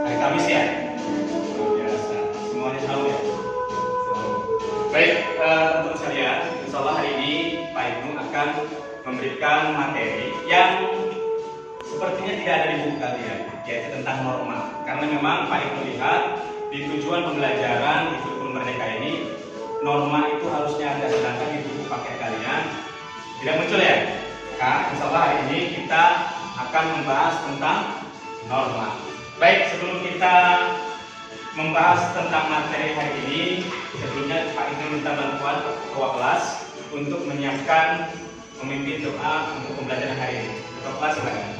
Hari Kamis ya? Biasa. Semuanya tahu ya? Baik, teman-teman sekalian, insya Allah hari ini Pak Ibnu akan memberikan materi yang sepertinya tidak ada di buku kalian, yaitu tentang norma. Karena memang Pak Ibnu lihat di tujuan pembelajaran di kurikulum Merdeka ini, norma itu harusnya ada, sedangkan di buku paket kalian tidak muncul ya. Kak, insya Allah hari ini kita akan membahas tentang norma. Baik, sebelum kita membahas tentang materi hari ini, sebelumnya Pak Ibnu minta bantuan ketua kelas untuk menyiapkan memimpin doa untuk pembelajaran hari ini. Ketua kelas silakan.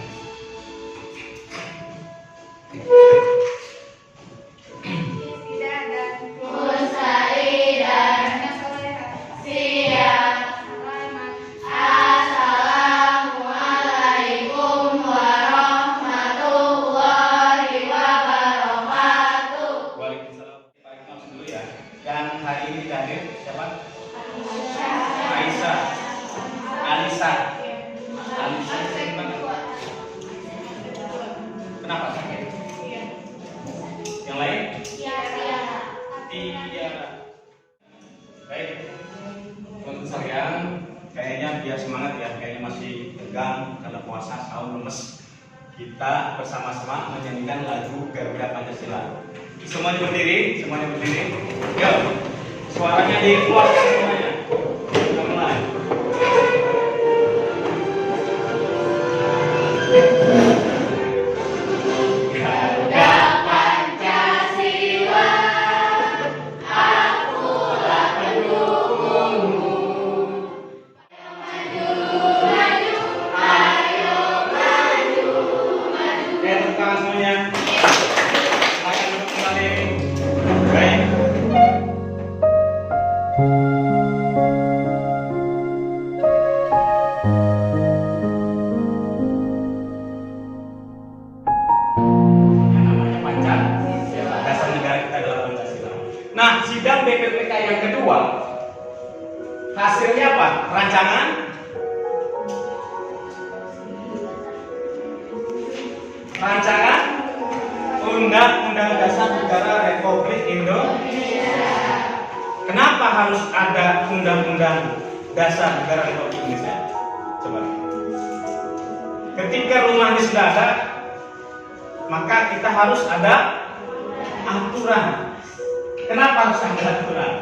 Kenapa sakit? Yang lain? Tiara. Baik, teman-teman sekalian, kayaknya biar semangat ya, kayaknya masih tegang karena puasa, sahur lemes. Kita bersama-sama menyanyikan lagu Garuda Pancasila. Semuanya berdiri, semuanya berdiri. Yo, suaranya dikeluar semuanya. Kita mulai. Nah, sidang BPPK yang kedua hasilnya apa? Rancangan Undang-Undang Dasar Negara Republik Indonesia. Kenapa harus ada Undang-Undang Dasar Negara Republik Indonesia? Coba. Ketika rumah ini sudah ada, maka kita harus ada aturan. Kenapa harus ada aturan?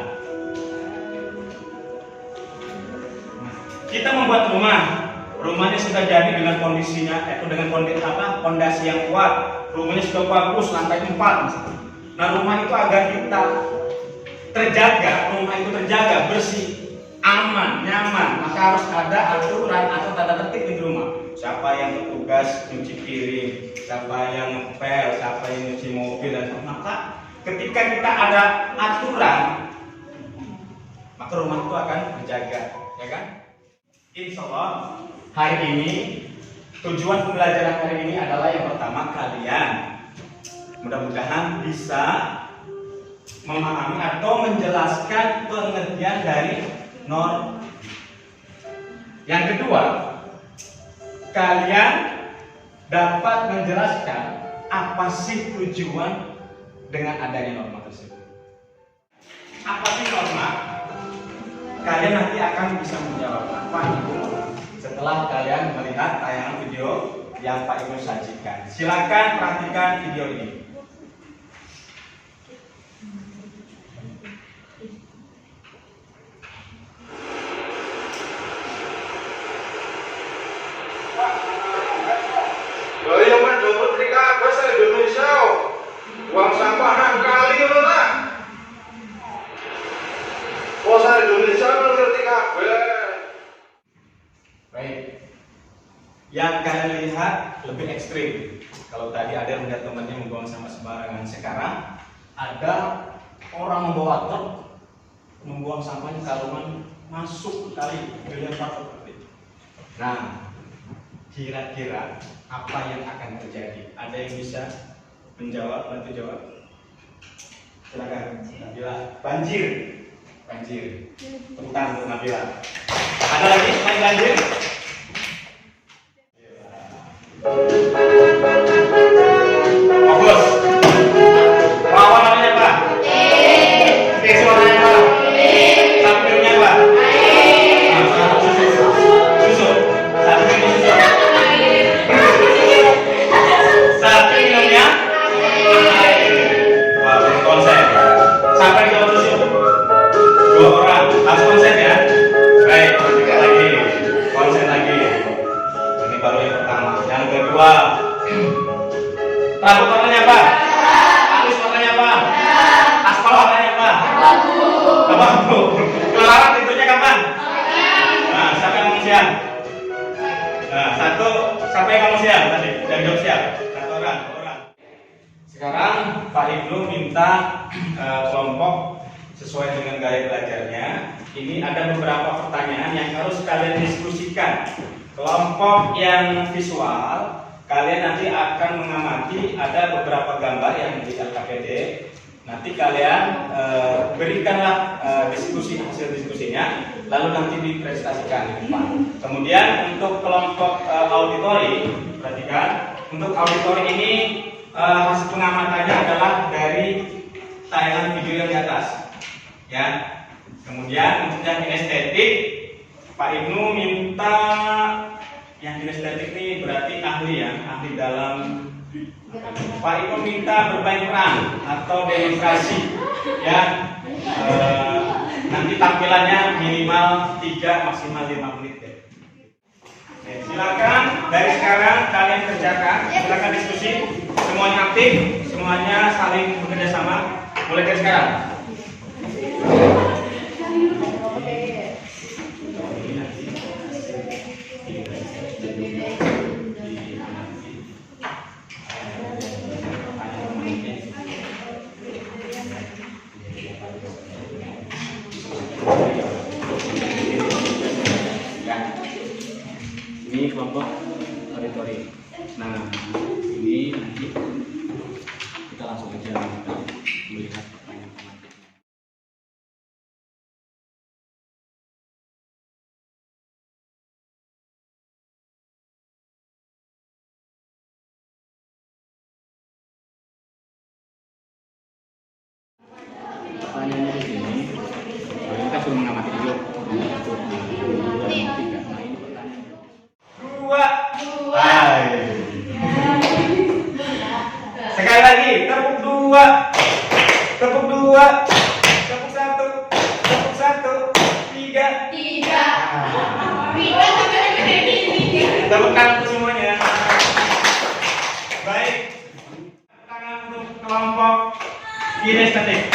Kita membuat rumahnya sudah jadi dengan kondisinya, dengan fondasi yang kuat. Rumahnya sudah bagus, lantai 4 misalnya. Nah, rumah itu agar kita rumah itu terjaga, bersih, aman, nyaman, maka harus ada aturan atau tata tertib di rumah. Siapa yang bertugas nyuci piring, siapa yang ngepel, siapa yang nyuci mobil dan maka ketika kita ada aturan, maka rumah itu akan terjaga, ya kan? Insya Allah hari ini tujuan pembelajaran hari ini adalah yang pertama, kalian mudah-mudahan bisa memahami atau menjelaskan pengertian dari norma. Yang kedua, kalian dapat menjelaskan apa sih tujuan dengan adanya norma tersebut. Apa sih norma? Kalian nanti akan bisa menjawab apa itu setelah kalian melihat tayangan video yang Pak Ibnu sajikan. Silakan perhatikan video ini. Uang sampah nang kali lho nak. Posa Indonesia ngerti kabeh. Baik. Yang kalian lihat lebih ekstrim. Kalau tadi ada yang melihat temannya membuang sampah sembarangan, sekarang ada orang membawa truk membuang sampahnya kalungan masuk kali dilempar seperti itu. Nah, kira-kira apa yang akan terjadi? Ada yang bisa menjawab, bantu jawab. Silakan, Nabila. Banjir. Tentang Nabila. Ada lagi selain banjir? Rambut warnanya apa? Alis warnanya apa? Aspal warnanya apa? Abu. Kelelaran tentunya kapan? Nah, siapa yang ngomong siang? Nah, siapa yang ngomong siang tadi? Yang jawab siang? Satu orang. Sekarang Pak Ibnu minta kelompok sesuai dengan gaya belajarnya. Ini ada beberapa pertanyaan yang harus kalian diskusikan. Kelompok yang visual, kalian nanti akan mengamati ada beberapa gambar yang di LKPD. Nanti kalian berikanlah hasil diskusinya, lalu nanti dipresentasikan di depan. Kemudian untuk kelompok auditori, perhatikan, untuk auditori ini hasil pengamatannya adalah dari tayangan video yang di atas, ya. Kemudian untuk yang kinestetik, Pak Ibnu minta yang kinestetik ini berarti ahli ya, ahli dalam. Pak Ibnu minta bermain peran atau demonstrasi, ya. Nanti tampilannya minimal 3 maksimal 5 menit ya. Silakan dari sekarang kalian kerjakan, silakan diskusi, semuanya aktif, semuanya saling bekerja sama. Mulai dari sekarang. Ini kelompok auditori. Nah, ini nanti kita langsung aja melihat pertanyaan-pertanyaan. Pertanyaannya di sini, kita suruh mengamati dulu. Sekali lagi, tepuk 2, tepuk 2, tepuk 1, tepuk 1, 3. Tepuk tangan untuk semuanya. Baik, tangan untuk kelompok kinestetik.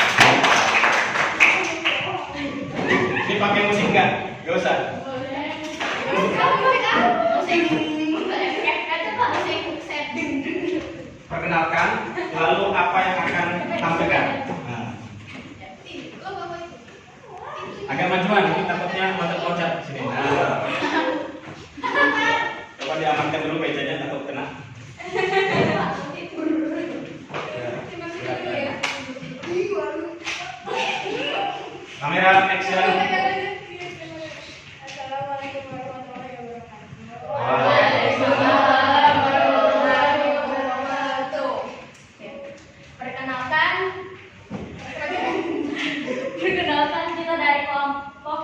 Ini pakai musik nggak? Gak usah. Perkenalkan, lalu apa yang akan tampilkan? Nah. Agak majuan, ini takutnya loncat-loncat sini. Nah. Coba diamankan dulu mejanya, takut kena. Kamera action. Assalamualaikum warahmatullahi wabarakatuh. Waalaikumsalam warahmatullahi wabarakatuh. Perkenalkan kita dari kelompok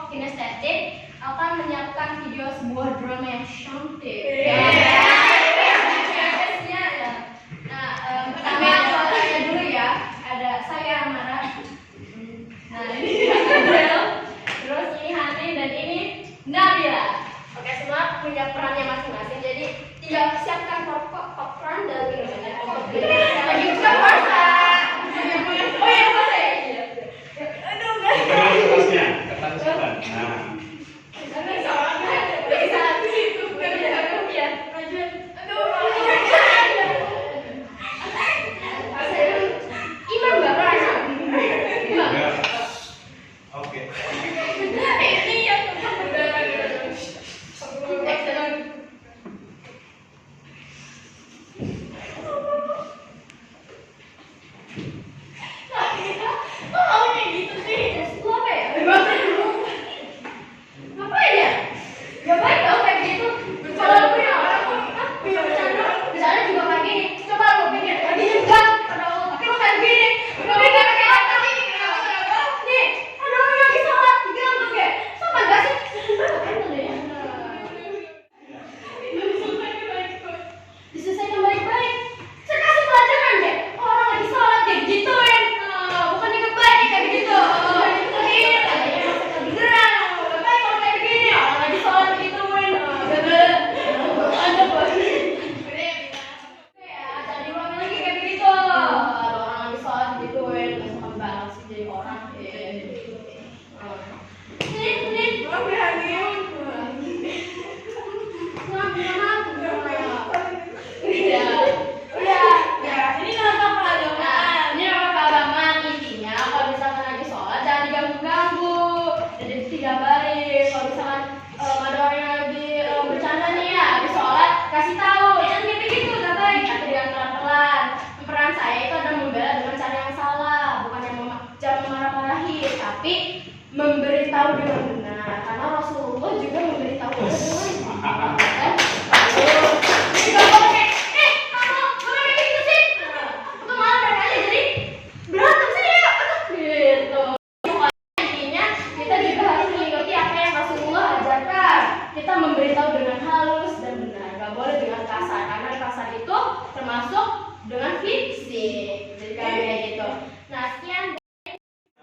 termasuk dengan fisik. Jadi kayak gitu. Nah, sekian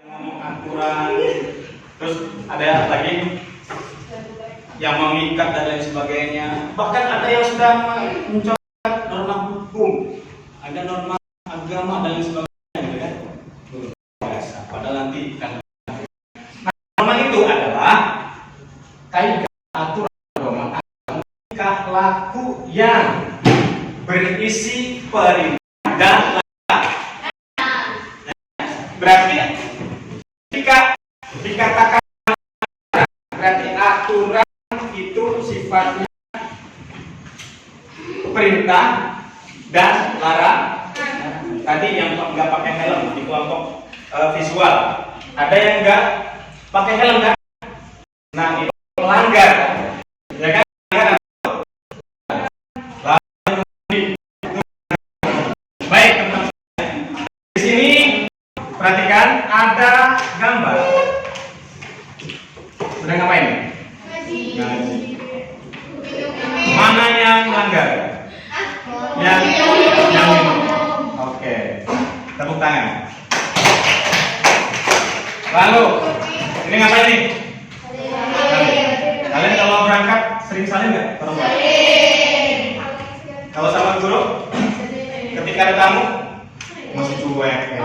Ngomong aturan, terus ada apa lagi yang mengikat dan lain sebagainya. Bahkan ada yang sudah mencoba norma hukum, ada norma agama dan lain sebagainya, gitu kan? Biasa. Padahal nanti kan norma itu adalah kaidah aturan agama, tingkah laku yang berisi perintah dan berarti jika dikatakan berarti aturan itu sifatnya perintah dan larang. Tadi yang nggak pakai helm di kelompok visual, ada yang nggak pakai helm kan? Nah itu melanggar, ya kan? Baik teman-teman, di sini perhatikan ada gambar. Sudah ngapain? Ngaji. Mana yang melanggar? Yang minum. Oke. Tepuk tangan. Lalu, ini ngapain nih? Kalian kalau berangkat sering salin nggak? Kalau sama guru? Ketika ada tamu? Masih cuek.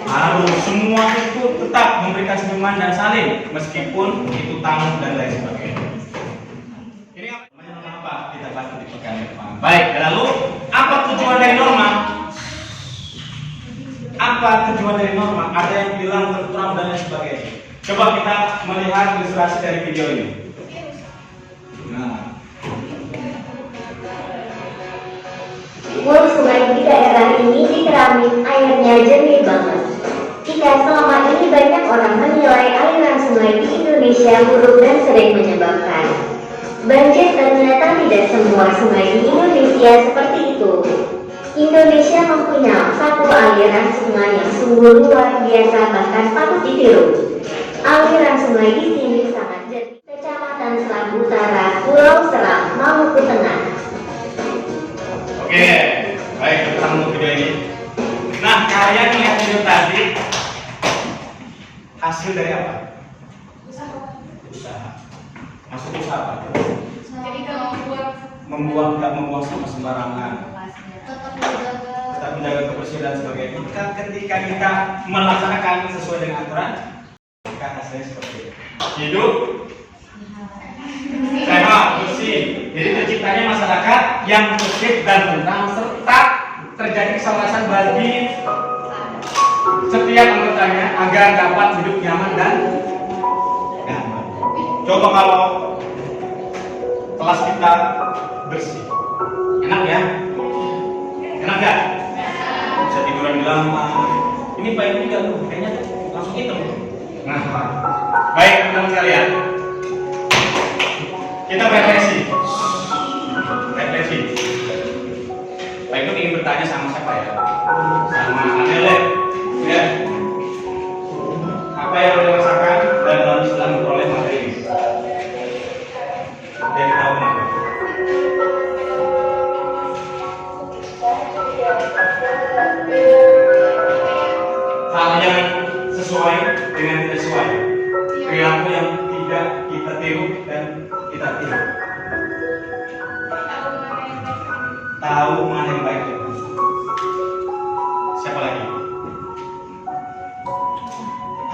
Harus semua itu tetap memberikan senyuman dan saling meskipun itu tamu dan lain sebagainya. Ini apa? Kita bahas di pekan depan. Baik, lalu apa tujuan dari norma? Apa tujuan dari norma? Ada yang bilang tertuang dan lain sebagainya. Coba kita melihat ilustrasi dari video ini. Nah, Timur sungai di daerah ini dikeramin airnya jernih banget. Jika selama ini banyak orang menilai aliran sungai di Indonesia buruk dan sering menyebabkan banjir, ternyata tidak semua sungai di Indonesia seperti itu. Indonesia mempunyai satu aliran sungai yang sungguh luar biasa, bahkan patut ditiru. Aliran sungai di sini sangat jernih. Kecamatan Seram Utara, Pulau Seram, Maluku Tengah. oke, baik kita untuk video ini. Nah, kalian melihat video tadi hasil dari apa? Usaha. Maksud usaha apa? Jadi kalau Nggak membuang sampah sembarangan, tetap menjaga kebersihan dan sebagainya. Maka ketika kita melaksanakan sesuai dengan aturan, maka hasilnya seperti itu. Hidup sehat, bersih. Jadi terciptanya masyarakat yang bersih dan tenang, serta terjadi keselarasan bagi setiap anggotanya agar dapat hidup nyaman dan damai. Coba kalau kelas kita bersih, enak ya? Enak gak? Bisa tiduran di lantai. Ini Pak ini gak tuh, kayaknya langsung hitam. Nah, baik teman-teman sekalian, kita refleksi. Pak itu ingin bertanya sama siapa ya? Sama Adele, ya. Apa yang lo rasakan dan dalam Islam memperoleh materi ini? Dari tahun apa? Hal yang sesuai dengan tidak sesuai, perilaku yang tidak kita tiru dan kita tiru. Tahu mana yang baik dan buruk. Siapa lagi?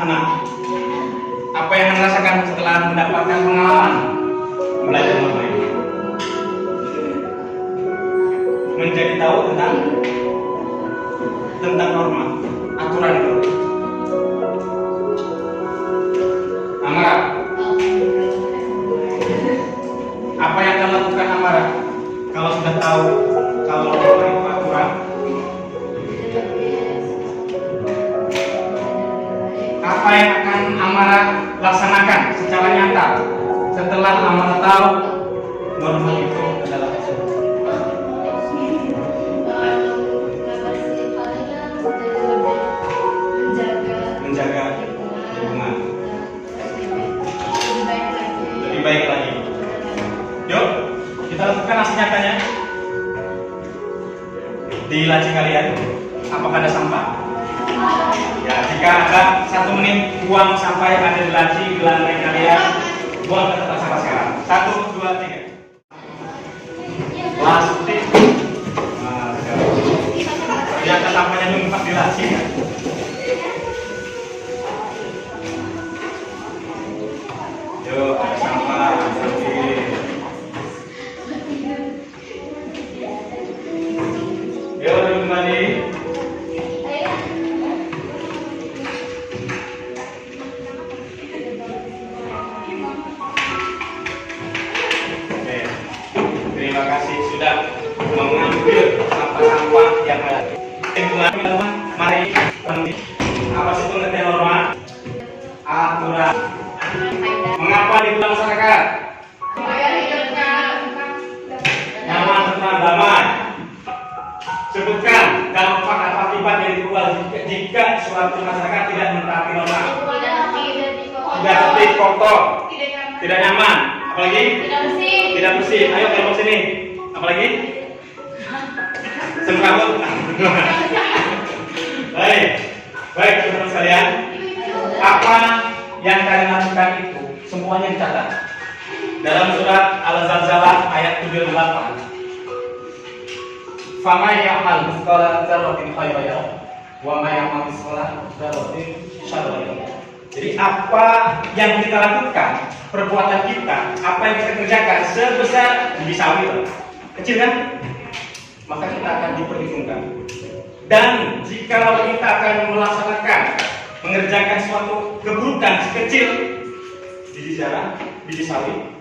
Hana, apa yang merasakan setelah mendapatkan pengalaman belajar norma ini? Menjadi tahu tentang norma, aturan itu. Amara, apa yang akan lakukan Amara kalau sudah tahu kalau norma itu aturan? Apa yang akan Amara laksanakan secara nyata setelah Amara tahu norma itu adalah aturan? Menjaga lingkungan lebih baik lagi. Yuk, kita lakukan aksi nyatanya. di laci kalian? Apakah ada sampah? Ya, jika ada 1 menit buang sampah yang ada di laci di lantai kalian, buang ke tempat sampah sekarang. 1, 2, 3. Wah, seperti itu. Nah, ternyata sampahnya numpuk di laci ya. Yuk, ada sampah nanti. Yuk, duduk kembali. Oke, terima kasih sudah mengambil sampah-sampah yang ada. Mari, apa sih pengertian norma? Aturan. Mengapa dibilang masyarakat? Nyaman, tenang, damai. Sebutkan dampak atau akibat yang timbul jika suatu masyarakat tidak mentaati norma. Tidak tertib, kotor, tidak nyaman. Apalagi? Tidak bersih. Ayo kelompok sini. Apalagi? Semrawut. Baik teman-teman sekalian. Apa yang kalian lakukan itu semuanya dicatat dalam surat Al-Zalzalah ayat 78. Fama ya'mal mithqala dzarratin khairan yarah wa ma ya'mal mithqala dzarratin syarran yarah. Jadi apa yang kita lakukan, perbuatan kita, apa yang kita kerjakan sebesar biji sawi kecil kan, maka kita akan diperhitungkan. Dan jika kita akan melaksanakan mengerjakan suatu keburukan sekecil biji zarah, biji sawi,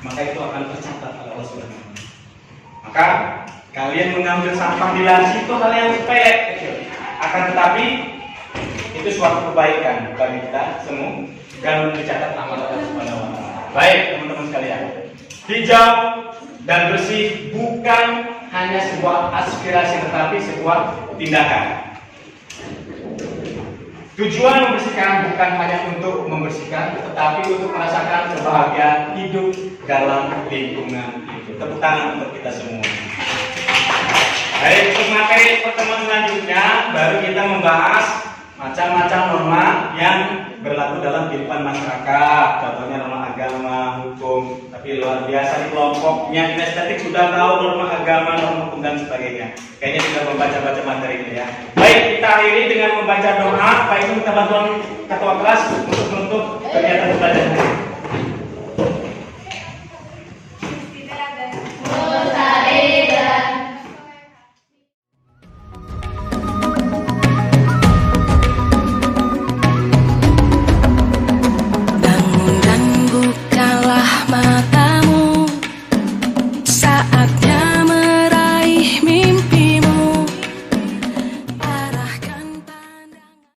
maka itu akan tercatat oleh Allah Subhanahu wa Ta'ala. Maka kalian mengambil sampah di laci itu hal yang sepele kecil, akan tetapi itu suatu kebaikan bagi kita semua dan dicatat amal Allah Subhanahu wa Ta'ala. Baik teman-teman sekalian, hijau dan bersih bukan hanya sebuah aspirasi tetapi sebuah tindakan. Tujuan membersihkan bukan hanya untuk membersihkan, tetapi untuk merasakan kebahagiaan hidup dalam lingkungan itu. Tepuk tangan untuk kita semua. Baik, untuk materi pertemuan selanjutnya baru kita membahas macam-macam norma yang berlaku dalam kehidupan masyarakat. Contohnya norma agama, hukum. Tapi luar biasa di kelompoknya kita estetik sudah tahu norma agama, norma hukum dan sebagainya. Kayaknya sudah membaca-baca materi ini ya. Baik, kita akhiri dengan membaca doa. Pak Ibu minta bantuan ketua kelas untuk menutup kegiatan belajar.